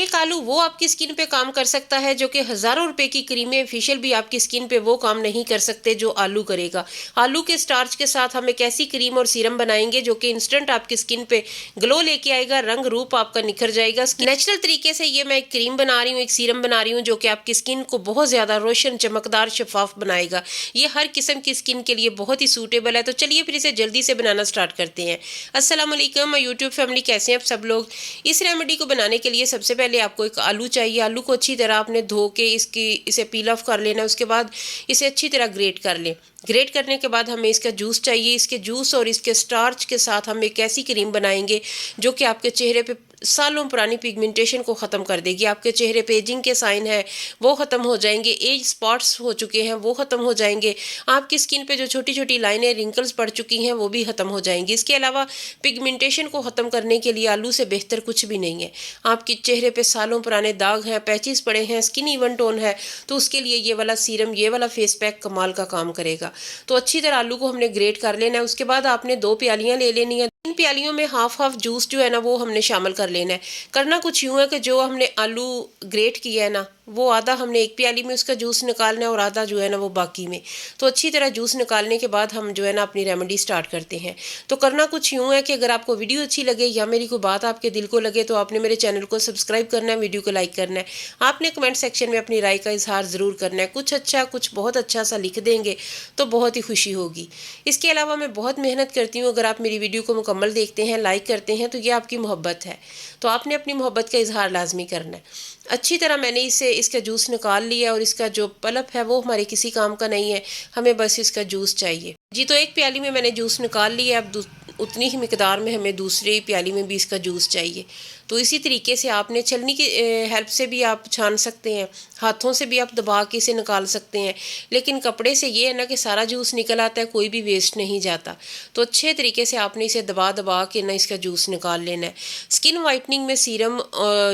एक आलू वो आपकी स्किन पे काम कर सकता है जो कि हज़ारों रुपए की क्रीमें फेशियल भी आपकी स्किन पे वो काम नहीं कर सकते जो आलू करेगा। आलू के स्टार्च के साथ हम एक ऐसी क्रीम और सीरम बनाएंगे जो कि इंस्टेंट आपकी स्किन पे ग्लो लेके आएगा, रंग रूप आपका निखर जाएगा। नेचुरल तरीके से ये मैं एक क्रीम बना रही हूँ, एक सीरम बना रही हूँ जो कि आपकी स्किन को बहुत ज़्यादा रोशन, चमकदार, शफाफ बनाएगा। ये हर किस्म की स्किन के लिए बहुत ही सूटेबल है। तो चलिए फिर इसे जल्दी से बनाना स्टार्ट करते हैं। अस्सलाम वालेकुम यूट्यूब फैमिली, कैसे हैं आप सब लोग। इस रेमेडी को बनाने के लिए सबसे पहले आपको एक आलू चाहिए। आलू को अच्छी तरह आपने धो के इसे पील ऑफ कर लेना। उसके बाद इसे अच्छी तरह ग्रेट कर लें। ग्रेट करने के बाद हमें इसका जूस चाहिए। इसके जूस और इसके स्टार्च के साथ हम एक ऐसी क्रीम बनाएंगे जो कि आपके चेहरे पे सालों पुरानी पिगमेंटेशन को ख़त्म कर देगी। आपके चेहरे पे एजिंग के साइन है वो ख़त्म हो जाएंगे, एज स्पॉट्स हो चुके हैं वो ख़त्म हो जाएंगे, आपकी स्किन पे जो छोटी छोटी लाइनें, रिंकल्स पड़ चुकी हैं वो भी ख़त्म हो जाएंगी। इसके अलावा पिगमेंटेशन को ख़त्म करने के लिए आलू से बेहतर कुछ भी नहीं है। आपके चेहरे पे सालों पुराने दाग हैं, पैचेस पड़े हैं, स्किन इवन टोन है, तो उसके लिए ये वाला सीरम, ये वाला फेस पैक कमाल का काम करेगा। तो अच्छी तरह आलू को हमने ग्रेट कर लेना है। उसके बाद आपने 2 प्यालियाँ ले लेनी है। 3 प्यालियों में हाफ हाफ जूस जो है ना वो हमने शामिल कर लेना है। करना कुछ यूँ है कि जो हमने आलू ग्रेट किया है ना वो आधा हमने एक प्याली में उसका जूस निकालना है और आधा जो है ना वो बाकी में। तो अच्छी तरह जूस निकालने के बाद हम जो है ना अपनी रेमेडी स्टार्ट करते हैं। तो करना कुछ यूँ है कि अगर आपको वीडियो अच्छी लगे या मेरी कोई बात आपके दिल को लगे तो आपने मेरे चैनल को सब्सक्राइब करना है, वीडियो को लाइक करना है। आपने कमेंट सेक्शन में अपनी राय का इजहार ज़रूर करना है। कुछ अच्छा, कुछ बहुत अच्छा सा लिख देंगे तो बहुत ही खुशी होगी। इसके अलावा मैं बहुत मेहनत करती हूँ। अगर आप मेरी वीडियो को मुकम्मल देखते हैं, लाइक करते हैं, तो ये आपकी मोहब्बत है। तो आपने अपनी मोहब्बत का इजहार लाजमी करना है। अच्छी तरह मैंने इसका जूस निकाल लिया और इसका जो पल्प है वो हमारे किसी काम का नहीं है, हमें बस इसका जूस चाहिए जी। तो एक प्याली में मैंने जूस निकाल लिया। अब उतनी ही मिकदार में हमें दूसरी प्याली में भी इसका जूस चाहिए। तो इसी तरीके से आपने छलनी की हेल्प से भी आप छान सकते हैं, हाथों से भी आप दबा के इसे निकाल सकते हैं। लेकिन कपड़े से ये है ना कि सारा जूस निकल आता है, कोई भी वेस्ट नहीं जाता। तो अच्छे तरीके से आपने इसे दबा दबा के ना इसका जूस निकाल लेना है। स्किन वाइटनिंग में सीरम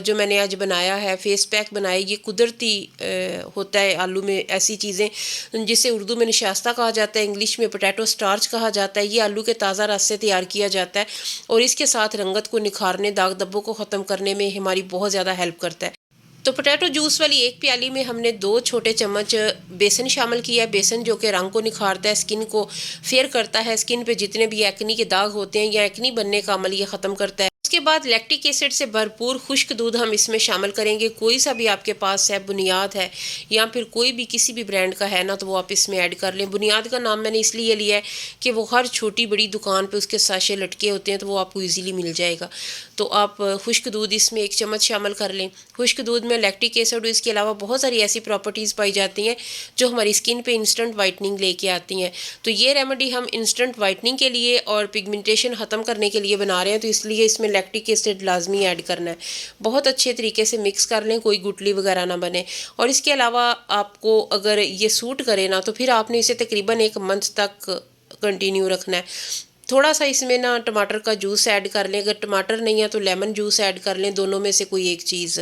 जो मैंने आज बनाया है, फेस पैक बनाया, ये कुदरती होता है। आलू में ऐसी चीज़ें जिसे उर्दू में निशास्ता कहा जाता है, इंग्लिश में पोटैटो स्टार्च कहा जाता है। ये आलू के ताज़ा रस से तैयार किया जाता है और इसके साथ रंगत को निखारने, दाग धब्बों को ख़त्म करने में हमारी बहुत ज़्यादा हेल्प करता है। तो पोटैटो जूस वाली एक प्याली में हमने 2 छोटे चम्मच बेसन शामिल किया है। बेसन जो कि रंग को निखारता है, स्किन को फेयर करता है, स्किन पे जितने भी एक्नी के दाग होते हैं या एक्नी बनने का अमल ये ख़त्म करता है। उसके बाद लैक्टिक एसिड से भरपूर खुश्क दूध हम इसमें शामिल करेंगे। कोई सा भी आपके पास है, बुनियाद है या फिर कोई भी किसी भी ब्रांड का है ना, तो वो आप इसमें ऐड कर लें। बुनियाद का नाम मैंने इसलिए लिया है कि वो हर छोटी बड़ी दुकान पे उसके साशे लटके होते हैं, तो वो आपको इजीली मिल जाएगा। तो आप खुश्क दूध इसमें 1 चम्मच शामिल कर लें। खुश्क दूध में लैक्टिक एसिड, इसके अलावा बहुत सारी ऐसी प्रॉपर्टीज़ पाई जाती हैं जो हमारी स्किन पे इंस्टेंट वाइटनिंग लेके आती हैं। तो ये रेमेडी हम इंस्टेंट वाइटनिंग के लिए और पिगमेंटेशन ख़त्म करने के लिए बना रहे हैं, तो इसलिए इसमें लैक्टिक एसिड लाजमी ऐड करना है। बहुत अच्छे तरीके से मिक्स कर लें, कोई गुठली वगैरह ना बने। और इसके अलावा आपको अगर ये सूट करे ना तो फिर आपने इसे तकरीबन 1 मंथ तक कंटिन्यू रखना है। थोड़ा सा इसमें ना टमाटर का जूस ऐड कर लें। अगर टमाटर नहीं है तो लेमन जूस ऐड कर लें। दोनों में से कोई एक चीज़।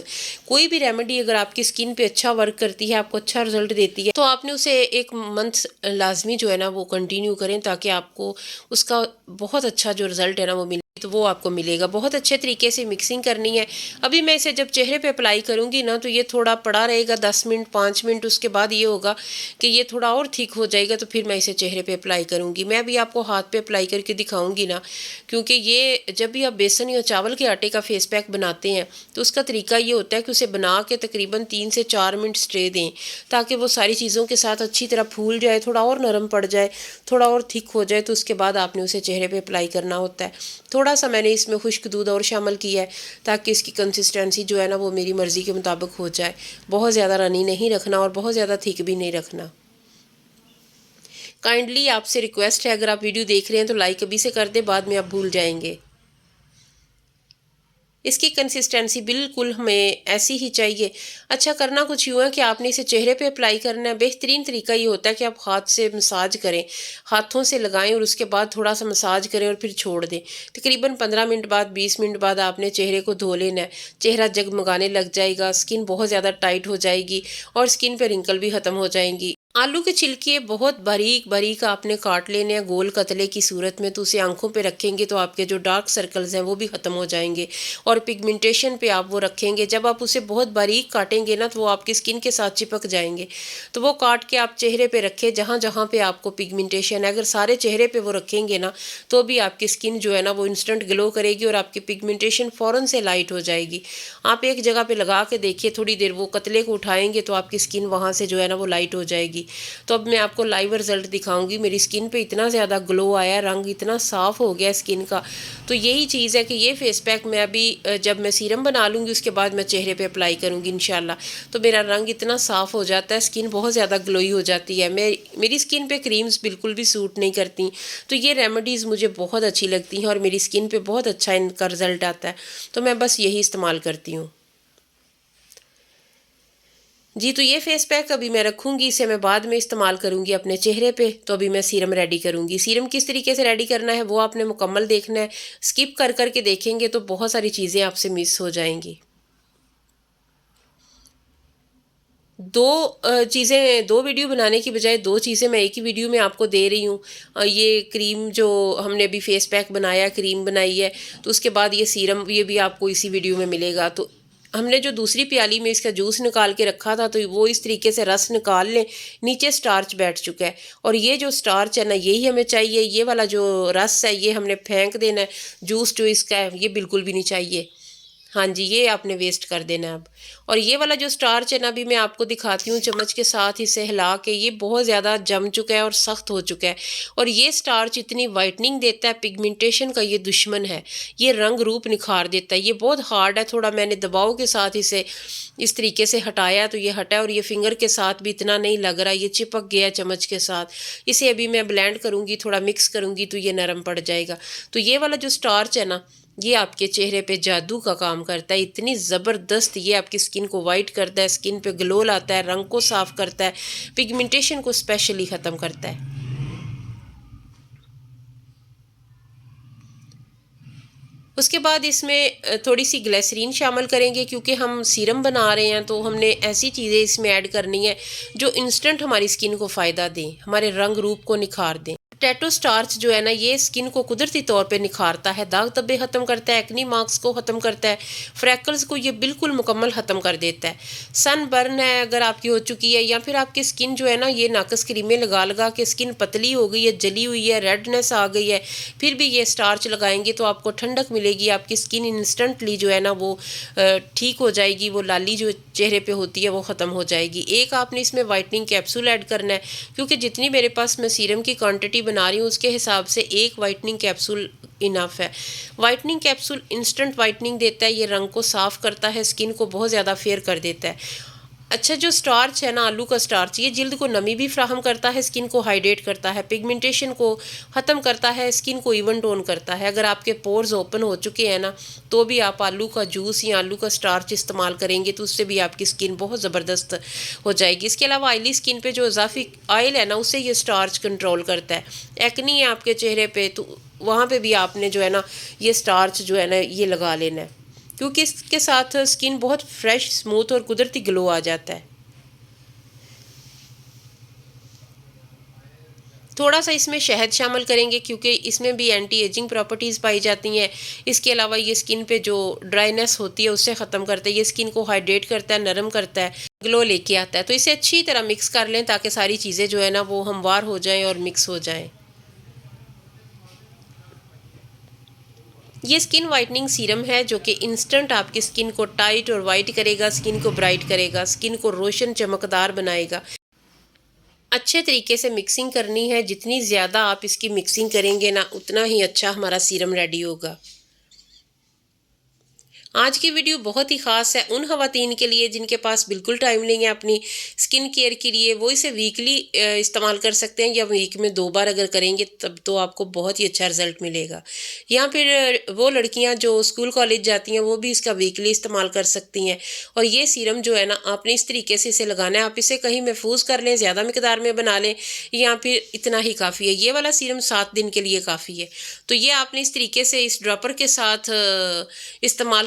कोई भी रेमेडी अगर आपकी स्किन पे अच्छा वर्क करती है, आपको अच्छा रिजल्ट देती है, तो आपने उसे 1 मंथ लाजमी जो है ना वो कंटिन्यू करें, ताकि आपको उसका बहुत अच्छा जो रिजल्ट है ना वो मिले, तो वो आपको मिलेगा। बहुत अच्छे तरीके से मिक्सिंग करनी है। अभी मैं इसे जब चेहरे पे अप्लाई करूँगी ना तो ये थोड़ा पड़ा रहेगा 10 मिनट 5 मिनट। उसके बाद ये होगा कि ये थोड़ा और थिक हो जाएगा, तो फिर मैं इसे चेहरे पे अप्लाई करूँगी। मैं अभी आपको हाथ पे अप्लाई करके दिखाऊंगी ना, क्योंकि ये जब भी आप बेसन या चावल के आटे का फेस पैक बनाते हैं तो उसका तरीका ये होता है कि उसे बना के तकरीबन 3 से 4 मिनट स्टे दें, ताकि वो सारी चीज़ों के साथ अच्छी तरह फूल जाए, थोड़ा और नरम पड़ जाए, थोड़ा और थिक हो जाए। तो उसके बाद आपने उसे चेहरे पे अप्लाई करना होता है। थोड़ा सा मैंने इसमें खुश्क दूध और शामिल किया है ताकि इसकी कंसिस्टेंसी जो है ना वो मेरी मर्ज़ी के मुताबिक हो जाए। बहुत ज़्यादा रनी नहीं रखना और बहुत ज़्यादा थिक भी नहीं रखना। काइंडली आपसे रिक्वेस्ट है, अगर आप वीडियो देख रहे हैं तो लाइक अभी से कर दें, बाद में आप भूल जाएंगे। इसकी कंसिस्टेंसी बिल्कुल हमें ऐसी ही चाहिए। अच्छा, करना कुछ यूँ है कि आपने इसे चेहरे पे अप्लाई करना है। बेहतरीन तरीका ये होता है कि आप हाथ से मसाज करें, हाथों से लगाएं और उसके बाद थोड़ा सा मसाज करें और फिर छोड़ दें। तकरीबन 15 मिनट बाद 20 मिनट बाद आपने चेहरे को धो लेना है। चेहरा जगमगाने लग जाएगा, स्किन बहुत ज़्यादा टाइट हो जाएगी और स्किन पर रिंकल भी ख़त्म हो जाएंगी। आलू के छिलके बहुत बारीक बारीक आपने काट लेने हैं गोल कतले की सूरत में, तो उसे आंखों पे रखेंगे तो आपके जो डार्क सर्कल्स हैं वो भी ख़त्म हो जाएंगे। और पिगमेंटेशन पे आप वो रखेंगे, जब आप उसे बहुत बारीक काटेंगे ना तो वो आपकी स्किन के साथ चिपक जाएंगे। तो वो काट के आप चेहरे पे रखें जहाँ जहाँ पे आपको पिगमेंटेशन है। अगर सारे चेहरे पे वो रखेंगे ना तो भी आपकी स्किन जो है ना वो इंस्टेंट ग्लो करेगी और आपकी पिगमेंटेशन फ़ौरन से लाइट हो जाएगी। आप एक जगह पे लगा के देखिए, थोड़ी देर वो कतले को उठाएंगे तो आपकी स्किन वहाँ से जो है ना वो लाइट हो जाएगी। तो अब मैं आपको लाइव रिजल्ट दिखाऊंगी। मेरी स्किन पे इतना ज़्यादा ग्लो आया, रंग इतना साफ़ हो गया स्किन का। तो यही चीज़ है कि ये फेस पैक मैं अभी जब मैं सीरम बना लूँगी उसके बाद मैं चेहरे पे अप्लाई करूँगी इंशाल्लाह। तो मेरा रंग इतना साफ़ हो जाता है, स्किन बहुत ज़्यादा ग्लोई हो जाती है। मेरी स्किन पे क्रीम्स बिल्कुल भी सूट नहीं करती, तो ये रेमेडीज़ मुझे बहुत अच्छी लगती हैं और मेरी स्किन पे बहुत अच्छा इनका रिज़ल्ट आता है। तो मैं बस यही इस्तेमाल करती हूँ। जी, तो ये फेस पैक अभी मैं रखूँगी, इसे मैं बाद में इस्तेमाल करूँगी अपने चेहरे पे। तो अभी मैं सीरम रेडी करूँगी। सीरम किस तरीके से रेडी करना है वो आपने मुकम्मल देखना है। स्किप कर कर के देखेंगे तो बहुत सारी चीज़ें आपसे मिस हो जाएंगी। चीज़ें, दो वीडियो बनाने की बजाय दो चीज़ें मैं एक ही वीडियो में आपको दे रही हूँ। ये क्रीम जो हमने अभी फेस पैक बनाया, क्रीम बनाई है, तो उसके बाद ये सीरम, ये भी आपको इसी वीडियो में मिलेगा। तो हमने जो दूसरी प्याली में इसका जूस निकाल के रखा था तो वो इस तरीके से रस निकाल लें, नीचे स्टार्च बैठ चुका है। और ये जो स्टार्च है ना यही हमें चाहिए, ये वाला जो रस है ये हमने फेंक देना है। जूस जो इसका है ये बिल्कुल भी नहीं चाहिए। हाँ जी, ये आपने वेस्ट कर देना है अब। और ये वाला जो स्टार्च है ना अभी मैं आपको दिखाती हूँ चम्मच के साथ इसे हिला के, ये बहुत ज़्यादा जम चुका है और सख्त हो चुका है। और ये स्टार्च इतनी वाइटनिंग देता है, पिगमेंटेशन का ये दुश्मन है। ये रंग रूप निखार देता है। ये बहुत हार्ड है, थोड़ा मैंने दबाव के साथ इसे इस तरीके से हटाया तो ये हटा। और ये फिंगर के साथ भी इतना नहीं लग रहा, ये चिपक गया चम्मच के साथ। इसे अभी मैं ब्लेंड करूँगी, थोड़ा मिक्स करूँगी तो ये नरम पड़ जाएगा। तो ये वाला जो स्टार्च है ना ये आपके चेहरे पे जादू का काम करता है। इतनी ज़बरदस्त ये आपकी स्किन को वाइट करता है, स्किन पे ग्लो लाता है, रंग को साफ़ करता है, पिगमेंटेशन को स्पेशली ख़त्म करता है। उसके बाद इसमें थोड़ी सी ग्लिसरीन शामिल करेंगे, क्योंकि हम सीरम बना रहे हैं तो हमने ऐसी चीज़ें इसमें ऐड करनी है जो इंस्टेंट हमारी स्किन को फ़ायदा दें, हमारे रंग रूप को निखार दें। पोटैटो स्टार्च जो है ना ये स्किन को कुदरती तौर पे निखारता है, दाग धब्बे ख़त्म करता है, एक्नी मार्क्स को ख़त्म करता है, फ्रैकल्स को ये बिल्कुल मुकम्मल ख़त्म कर देता है। सन बर्न है अगर आपकी हो चुकी है, या फिर आपकी स्किन जो है ना ये नाकस क्रीमें लगा लगा के स्किन पतली हो गई है, जली हुई है, रेडनेस आ गई है, फिर भी ये स्टार्च लगाएंगे तो आपको ठंडक मिलेगी, आपकी स्किन इंस्टेंटली जो है ना वो ठीक हो जाएगी, वो लाली जो चेहरे पे होती है वो ख़त्म हो जाएगी। एक आपने इसमें वाइटनिंग कैप्सूल ऐड करना है, क्योंकि जितनी मेरे पास मैं सीरम की क्वांटिटी बना रही हूँ उसके हिसाब से एक वाइटनिंग कैप्सूल इनफ है। वाइटनिंग कैप्सूल इंस्टेंट वाइटनिंग देता है, ये रंग को साफ़ करता है, स्किन को बहुत ज़्यादा फेयर कर देता है। अच्छा, जो स्टार्च है ना आलू का स्टार्च, ये जिल्द को नमी भी फ्राहम करता है, स्किन को हाइड्रेट करता है, पिगमेंटेशन को ख़त्म करता है, स्किन को इवन टोन करता है। अगर आपके पोर्स ओपन हो चुके हैं ना तो भी आप आलू का जूस या आलू का स्टार्च इस्तेमाल करेंगे तो उससे भी आपकी स्किन बहुत ज़बरदस्त हो जाएगी। इसके अलावा ऑयली स्किन पे जो इजाफी ऑयल है ना उससे ये स्टार्च कंट्रोल करता है। एक्नी है आपके चेहरे पे तो वहाँ पे भी आपने जो है ना ये स्टार्च जो है ना ये लगा लेना है, क्योंकि इसके साथ स्किन बहुत फ्रेश, स्मूथ और कुदरती ग्लो आ जाता है। थोड़ा सा इसमें शहद शामिल करेंगे क्योंकि इसमें भी एंटी एजिंग प्रॉपर्टीज़ पाई जाती हैं। इसके अलावा ये स्किन पे जो ड्राइनेस होती है उससे ख़त्म करता है, ये स्किन को हाइड्रेट करता है, नरम करता है, ग्लो लेके आता है। तो इसे अच्छी तरह मिक्स कर लें ताकि सारी चीज़ें जो है ना वो हमवार हो जाएं और मिक्स हो जाएं। ये स्किन वाइटनिंग सीरम है जो कि इंस्टेंट आपकी स्किन को टाइट और वाइट करेगा, स्किन को ब्राइट करेगा, स्किन को रोशन चमकदार बनाएगा। अच्छे तरीके से मिक्सिंग करनी है, जितनी ज़्यादा आप इसकी मिक्सिंग करेंगे ना उतना ही अच्छा हमारा सीरम रेडी होगा। आज की वीडियो बहुत ही ख़ास है उन ख़वातीन के लिए जिनके पास बिल्कुल टाइम नहीं है अपनी स्किन केयर के लिए। वो इसे वीकली इस्तेमाल कर सकते हैं या वीक में 2 बार अगर करेंगे तब तो आपको बहुत ही अच्छा रिज़ल्ट मिलेगा। या फिर वो लड़कियां जो स्कूल कॉलेज जाती हैं वो भी इसका वीकली इस्तेमाल कर सकती हैं। और ये सीरम जो है ना आपने इस तरीके से इसे लगाना है, आप इसे कहीं महफूज कर लें, ज़्यादा मकदार में बना लें या फिर इतना ही काफ़ी है। ये वाला सीरम 7 दिन के लिए काफ़ी है। तो ये आपने इस तरीके से इस ड्रॉपर के साथ इस्तेमाल